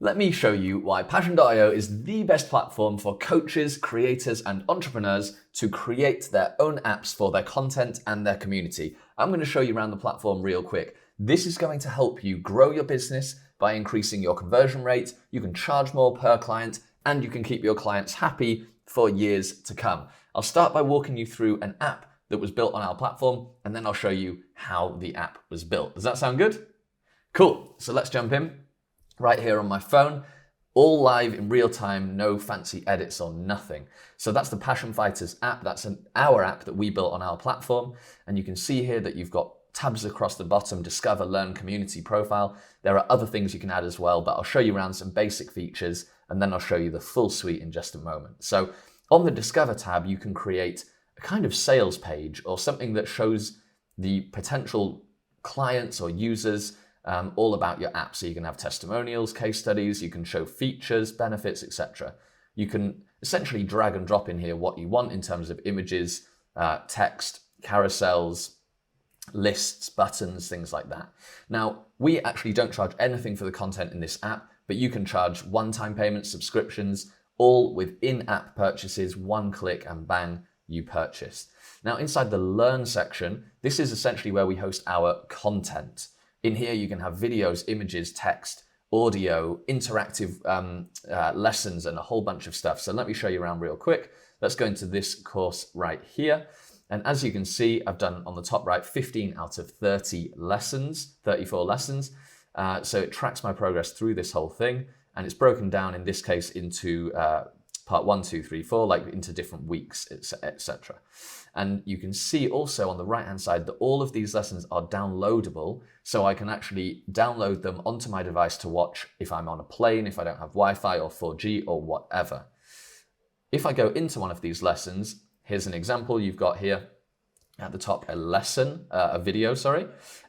Let me show you why Passion.io is the best platform for coaches, creators, and entrepreneurs to create their own apps for their content and their community. I'm going to show you around the platform real quick. This is going to help you grow your business by increasing your conversion rate. You can charge more per client, and you can keep your clients happy for years to come. I'll start by walking you through an app that was built on our platform, and then I'll show you how the app was built. Does that sound good? Cool. So let's jump in. Right here on my phone, all live in real time, no fancy edits or nothing. So that's the Passion Fighters app. That's our app that we built on our platform. And you can see here that you've got tabs across the bottom, Discover, Learn, Community, Profile. There are other things you can add as well, but I'll show you around some basic features and then I'll show you the full suite in just a moment. So on the Discover tab, you can create a kind of sales page or something that shows the potential clients or users all about your app. So you can have testimonials, case studies, you can show features, benefits, etc. You can essentially drag and drop in here what you want in terms of images, text, carousels, lists, buttons, things like that. Now, we actually don't charge anything for the content in this app, but you can charge one-time payments, subscriptions, all with in-app purchases, one click and bang, you purchase. Now, inside the Learn section, this is essentially where we host our content. In here, you can have videos, images, text, audio, interactive lessons, and a whole bunch of stuff. So let me show you around real quick. Let's go into this course right here. And as you can see, I've done on the top right, 15 out of 30 lessons, 34 lessons. So it tracks my progress through this whole thing. And it's broken down in this case into part 1, 2, 3, 4, like into different weeks, etc. And you can see also on the right-hand side that all of these lessons are downloadable. So I can actually download them onto my device to watch if I'm on a plane, if I don't have Wi-Fi or 4G or whatever. If I go into one of these lessons, here's an example. You've got here at the top a video,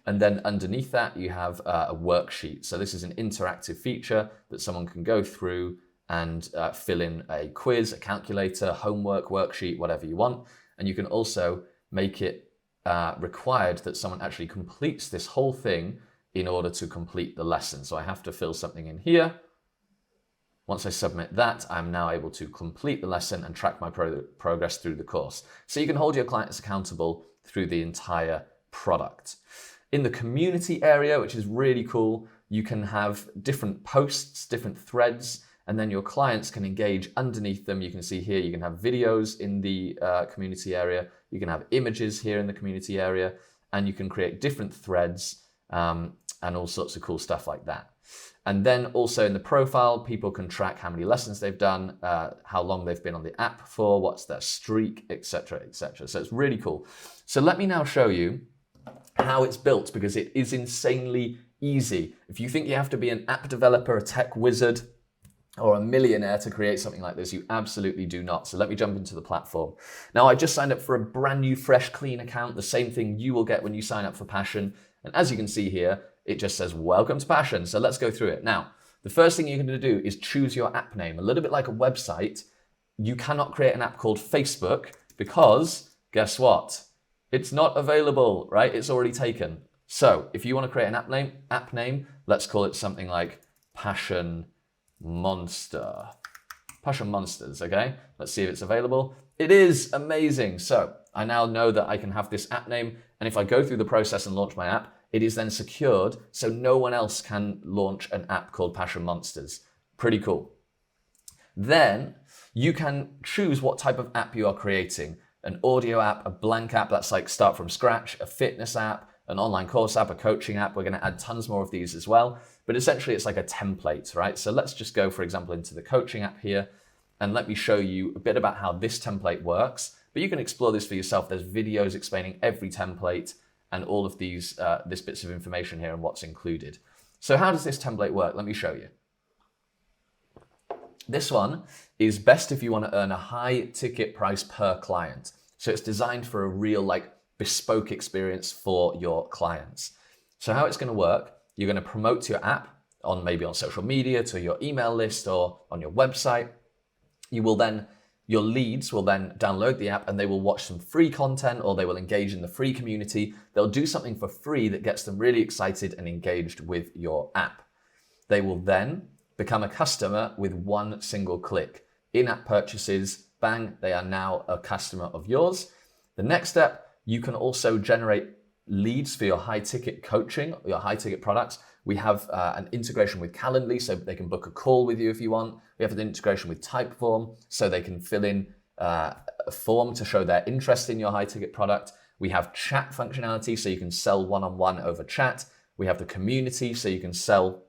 and then underneath that you have a worksheet. So this is an interactive feature that someone can go through and fill in a quiz, a calculator, homework, worksheet, whatever you want. And you can also make it required that someone actually completes this whole thing in order to complete the lesson. So I have to fill something in here. Once I submit that, I'm now able to complete the lesson and track my progress through the course. So you can hold your clients accountable through the entire product. In the community area, which is really cool, you can have different posts, different threads, and then your clients can engage underneath them. You can see here, you can have videos in the community area, you can have images here in the community area, and you can create different threads and all sorts of cool stuff like that. And then also in the profile, people can track how many lessons they've done, how long they've been on the app for, what's their streak, etc., etc. So it's really cool. So let me now show you how it's built, because it is insanely easy. If you think you have to be an app developer, a tech wizard, or a millionaire to create something like this, you absolutely do not. So let me jump into the platform. Now, I just signed up for a brand new, fresh, clean account, the same thing you will get when you sign up for Passion. And as you can see here, it just says, welcome to Passion. So let's go through it. Now, the first thing you're going to do is choose your app name. A little bit like a website, you cannot create an app called Facebook because guess what? It's not available, right? It's already taken. So if you want to create an app name, let's call it something like Passion Monsters, okay? Let's see if it's available. It is. Amazing. So I now know that I can have this app name, and if I go through the process and launch my app, it is then secured, so no one else can launch an app called Passion Monsters. Pretty cool. Then you can choose what type of app you are creating. An audio app, a blank app, that's like start from scratch, a fitness app, an online course app, a coaching app. We're going to add tons more of these as well. But essentially, it's like a template, right? So let's just go, for example, into the coaching app here, and let me show you a bit about how this template works. But you can explore this for yourself. There's videos explaining every template and all of these this bits of information here and what's included. So how does this template work? Let me show you. This one is best if you want to earn a high ticket price per client. So it's designed for a real bespoke experience for your clients. So how it's going to work, you're going to promote your app maybe on social media, to your email list, or on your website. Your leads will then download the app and they will watch some free content, or they will engage in the free community. They'll do something for free that gets them really excited and engaged with your app. They will then become a customer with one single click. In-app purchases, bang, they are now a customer of yours. The next step, you can also generate leads for your high-ticket coaching, your high-ticket products. We have an integration with Calendly, so they can book a call with you if you want. We have an integration with Typeform, so they can fill in a form to show their interest in your high-ticket product. We have chat functionality, so you can sell one-on-one over chat. We have the community, so you can sell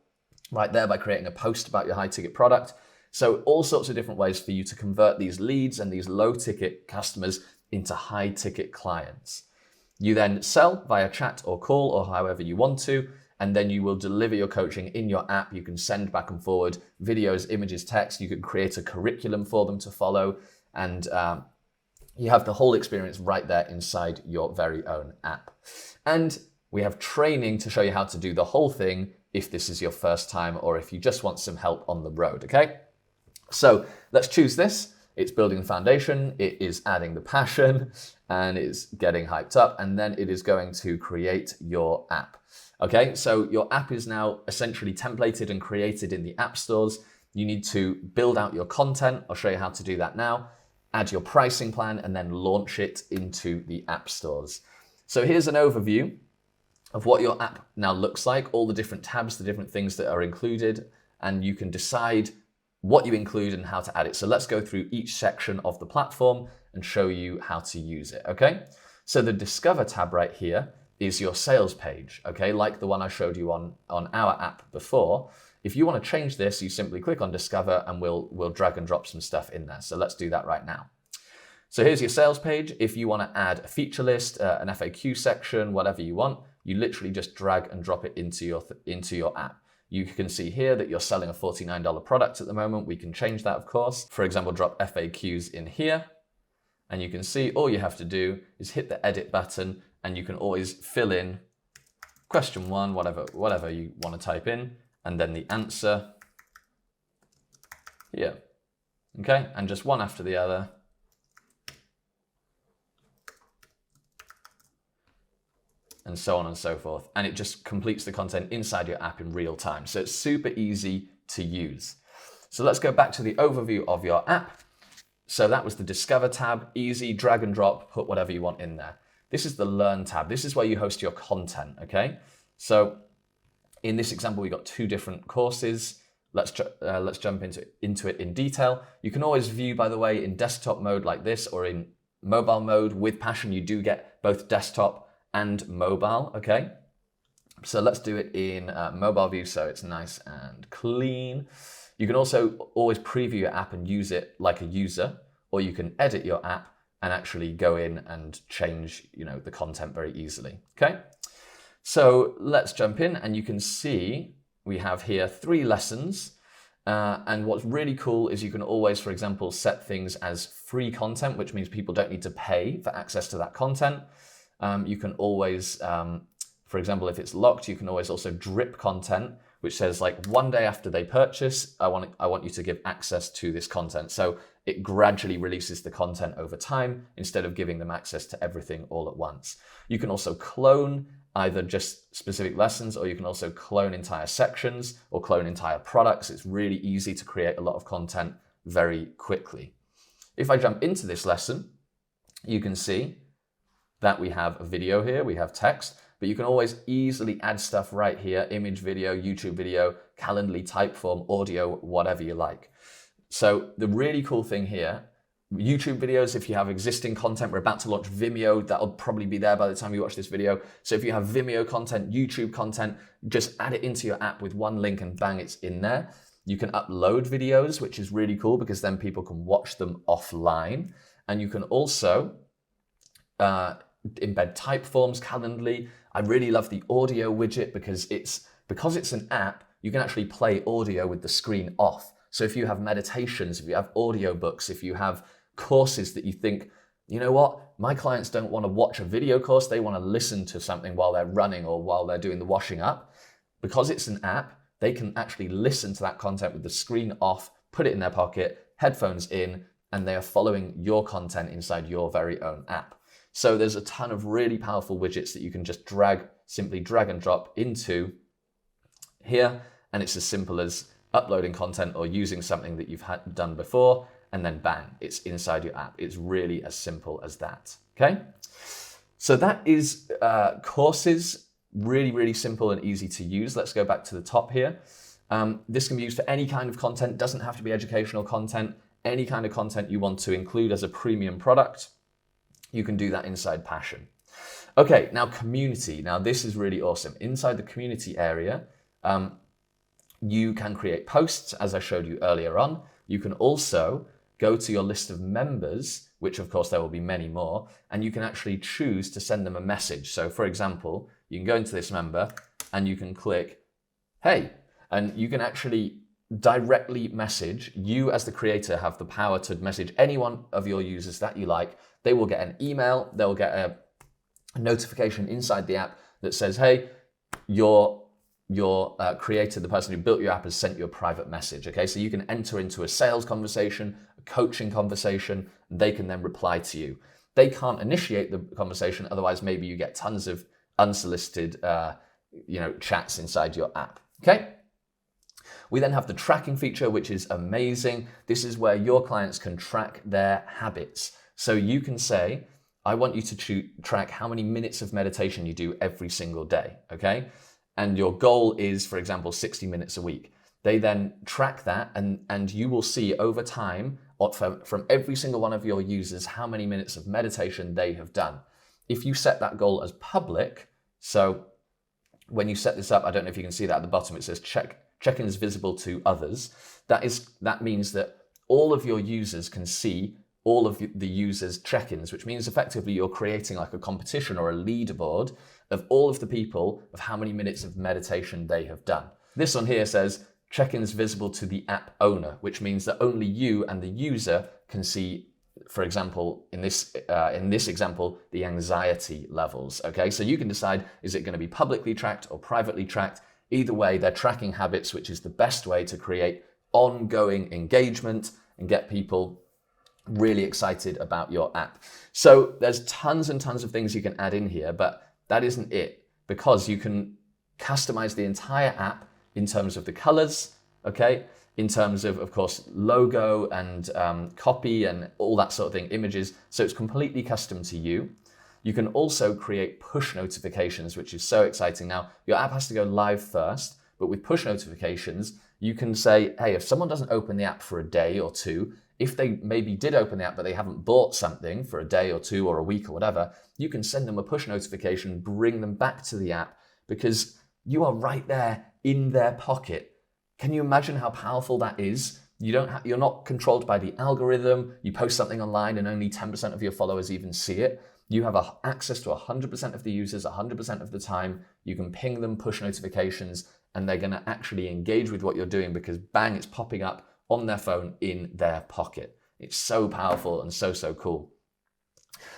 right there by creating a post about your high-ticket product. So all sorts of different ways for you to convert these leads and these low-ticket customers into high-ticket clients. You then sell via chat or call or however you want to, and then you will deliver your coaching in your app. You can send back and forward videos, images, text. You can create a curriculum for them to follow, and you have the whole experience right there inside your very own app. And we have training to show you how to do the whole thing if this is your first time or if you just want some help on the road, okay? So let's choose this. It's building the foundation, it is adding the passion, and it's getting hyped up, and then it is going to create your app. Okay, so your app is now essentially templated and created in the app stores. You need to build out your content. I'll show you how to do that now. Add your pricing plan and then launch it into the app stores. So here's an overview of what your app now looks like, all the different tabs, the different things that are included, and you can decide what you include and how to add it. So let's go through each section of the platform and show you how to use it, okay? So the Discover tab right here is your sales page, okay? Like the one I showed you on our app before. If you want to change this, you simply click on Discover and we'll drag and drop some stuff in there. So let's do that right now. So here's your sales page. If you want to add a feature list, an FAQ section, whatever you want, you literally just drag and drop it into your app. You can see here that you're selling a $49 product at the moment. We can change that, of course. For example, drop FAQs in here. And you can see all you have to do is hit the edit button, and you can always fill in question 1, whatever you want to type in, and then the answer here. Okay, and just one after the other. And so on and so forth. And it just completes the content inside your app in real time. So it's super easy to use. So let's go back to the overview of your app. So that was the Discover tab, easy, drag and drop, put whatever you want in there. This is the Learn tab. This is where you host your content, okay? So in this example, we got 2 different courses. Let's jump into it in detail. You can always view, by the way, in desktop mode like this, or in mobile mode. With Passion, you do get both desktop and mobile, okay? So let's do it in mobile view so it's nice and clean. You can also always preview your app and use it like a user, or you can edit your app and actually go in and change, the content very easily, okay? So let's jump in, and you can see we have here 3 lessons. And what's really cool is you can always, for example, set things as free content, which means people don't need to pay for access to that content. You can always, for example, if it's locked, you can always also drip content, which says like 1 day after they purchase, I want you to give access to this content. So it gradually releases the content over time instead of giving them access to everything all at once. You can also clone either just specific lessons, or you can also clone entire sections or clone entire products. It's really easy to create a lot of content very quickly. If I jump into this lesson, you can see that we have a video here, we have text, but you can always easily add stuff right here, image, video, YouTube video, Calendly, Typeform, audio, whatever you like. So the really cool thing here, YouTube videos, if you have existing content, we're about to launch Vimeo, that'll probably be there by the time you watch this video. So if you have Vimeo content, YouTube content, just add it into your app with one link and bang, it's in there. You can upload videos, which is really cool because then people can watch them offline. And you can also embed Typeforms, Calendly. I really love the audio widget because it's an app, you can actually play audio with the screen off. So if you have meditations, if you have audiobooks, if you have courses that you think, you know what, my clients don't want to watch a video course, they want to listen to something while they're running or while they're doing the washing up. Because it's an app, they can actually listen to that content with the screen off, put it in their pocket, headphones in, and they are following your content inside your very own app. So there's a ton of really powerful widgets that you can just simply drag and drop into here. And it's as simple as uploading content or using something that you've done before, and then bang, it's inside your app. It's really as simple as that, okay? So that is courses, really, really simple and easy to use. Let's go back to the top here. This can be used for any kind of content, doesn't have to be educational content, any kind of content you want to include as a premium product. You can do that inside Passion. Okay, now community. Now this is really awesome. Inside the community area, you can create posts, as I showed you earlier on. You can also go to your list of members, which of course there will be many more, and you can actually choose to send them a message. So for example, you can go into this member and you can click, hey, and you can actually directly message. You as the creator have the power to message any one of your users that you like. They will get an email, they'll get a notification inside the app that says, hey, your creator, the person who built your app, has sent you a private message, okay? So you can enter into a sales conversation, a coaching conversation, and they can then reply to you. They can't initiate the conversation, otherwise maybe you get tons of unsolicited chats inside your app, okay? We then have the tracking feature, which is amazing. This is where your clients can track their habits. So you can say, I want you to track how many minutes of meditation you do every single day, okay? And your goal is, for example, 60 minutes a week. They then track that and you will see over time from every single one of your users how many minutes of meditation they have done. If you set that goal as public, so when you set this up, I don't know if you can see that at the bottom, it says check-ins visible to others. That means that all of your users can see all of the users' check-ins, which means effectively you're creating like a competition or a leaderboard of all of the people of how many minutes of meditation they have done. This one here says check-ins visible to the app owner, which means that only you and the user can see, for example, in this example, the anxiety levels, okay? So you can decide, is it going to be publicly tracked or privately tracked? Either way, they're tracking habits, which is the best way to create ongoing engagement and get people really excited about your app. So there's tons and tons of things you can add in here, but that isn't it, because you can customize the entire app in terms of the colors, okay? In terms of course, logo and copy and all that sort of thing, images. So it's completely custom to you. You can also create push notifications, which is so exciting. Now, your app has to go live first, but with push notifications, you can say, hey, if someone doesn't open the app for a day or two, if they maybe did open the app, but they haven't bought something for a day or two or a week or whatever, you can send them a push notification, bring them back to the app, because you are right there in their pocket. Can you imagine how powerful that is? You're not controlled by the algorithm. You post something online and only 10% of your followers even see it. You have access to 100% of the users 100% of the time. You can ping them push notifications and they're going to actually engage with what you're doing because bang, it's popping up on their phone in their pocket. It's so powerful and so cool.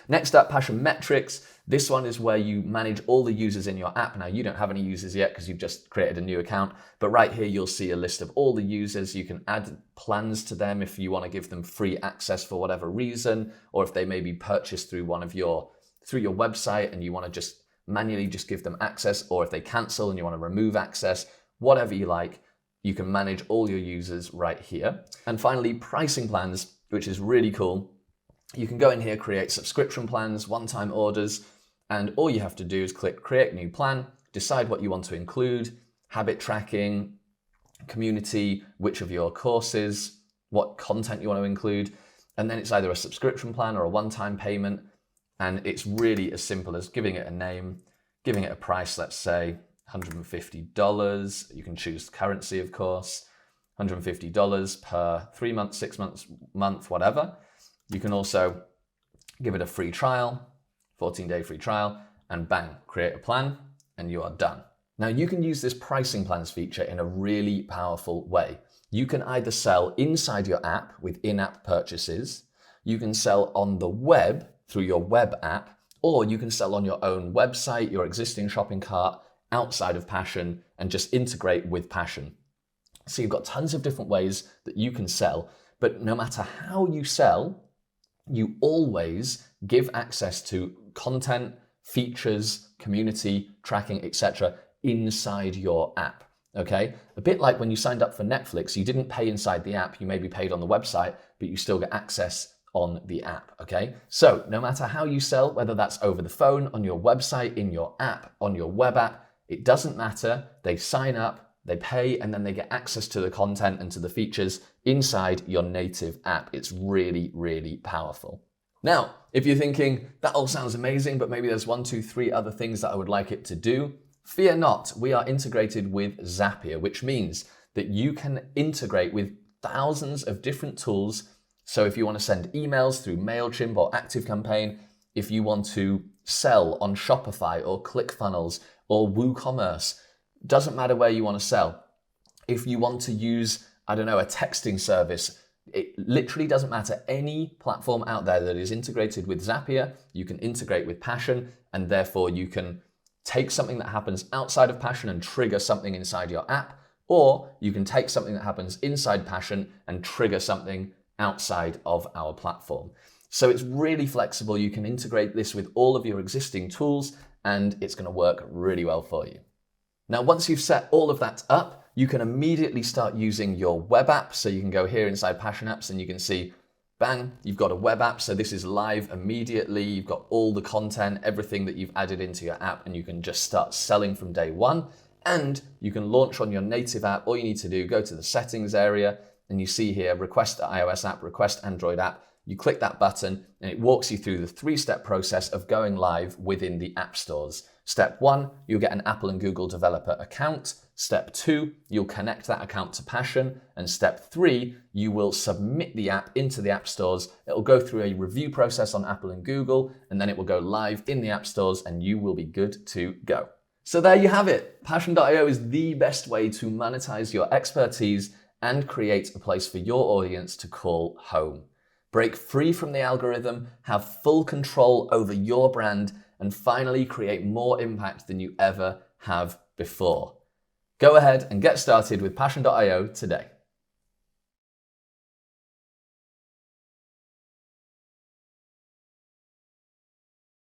Next up, Passion Metrics. This one is where you manage all the users in your app. Now, you don't have any users yet because you've just created a new account, but right here, you'll see a list of all the users. You can add plans to them if you want to give them free access for whatever reason, or if they maybe purchase through your website and you want to just manually just give them access, or if they cancel and you want to remove access, whatever you like, you can manage all your users right here. And finally, pricing plans, which is really cool. You can go in here, create subscription plans, one-time orders, and all you have to do is click create new plan, decide what you want to include, habit tracking, community, which of your courses, what content you want to include, and then it's either a subscription plan or a one-time payment. And it's really as simple as giving it a name, giving it a price, let's say $150. You can choose currency, of course, $150 per 3 months, 6 months, month, whatever. You can also give it a free trial, 14-day free trial, and bang, create a plan, and you are done. Now, you can use this pricing plans feature in a really powerful way. You can either sell inside your app with in-app purchases, you can sell on the web through your web app, or you can sell on your own website, your existing shopping cart, outside of Passion, and just integrate with Passion. So you've got tons of different ways that you can sell, but no matter how you sell, you always give access to content, features, community, tracking, etc. inside your app. Okay, a bit like when you signed up for Netflix, you didn't pay inside the app, you maybe paid on the website, but you still get access on the app, okay? So no matter how you sell, whether that's over the phone, on your website, in your app, on your web app, it doesn't matter. They sign up, they pay, and then they get access to the content and to the features inside your native app. It's really, really powerful. Now, if you're thinking, that all sounds amazing, but maybe there's 1, 2, 3 other things that I would like it to do, fear not, we are integrated with Zapier, which means that you can integrate with thousands of different tools. So if you want to send emails through MailChimp or ActiveCampaign, if you want to sell on Shopify or ClickFunnels or WooCommerce, doesn't matter where you want to sell. If you want to use, I don't know, a texting service, it literally doesn't matter. Any platform out there that is integrated with Zapier, you can integrate with Passion, and therefore you can take something that happens outside of Passion and trigger something inside your app, or you can take something that happens inside Passion and trigger something outside of our platform. So it's really flexible. You can integrate this with all of your existing tools, and it's going to work really well for you. Now, once you've set all of that up, you can immediately start using your web app. So you can go here inside Passion Apps and you can see, bang, you've got a web app. So this is live immediately. You've got all the content, everything that you've added into your app, and you can just start selling from day one. And you can launch on your native app. All you need to do, go to the settings area, and you see here, request iOS app, request Android app. You click that button and it walks you through the 3-step process of going live within the app stores. Step 1, you'll get an Apple and Google developer account. Step 2, you'll connect that account to Passion. And step 3, you will submit the app into the app stores. It'll go through a review process on Apple and Google, and then it will go live in the app stores and you will be good to go. So there you have it. Passion.io is the best way to monetize your expertise and create a place for your audience to call home. Break free from the algorithm, have full control over your brand, and finally create more impact than you ever have before. Go ahead and get started with Passion.io today.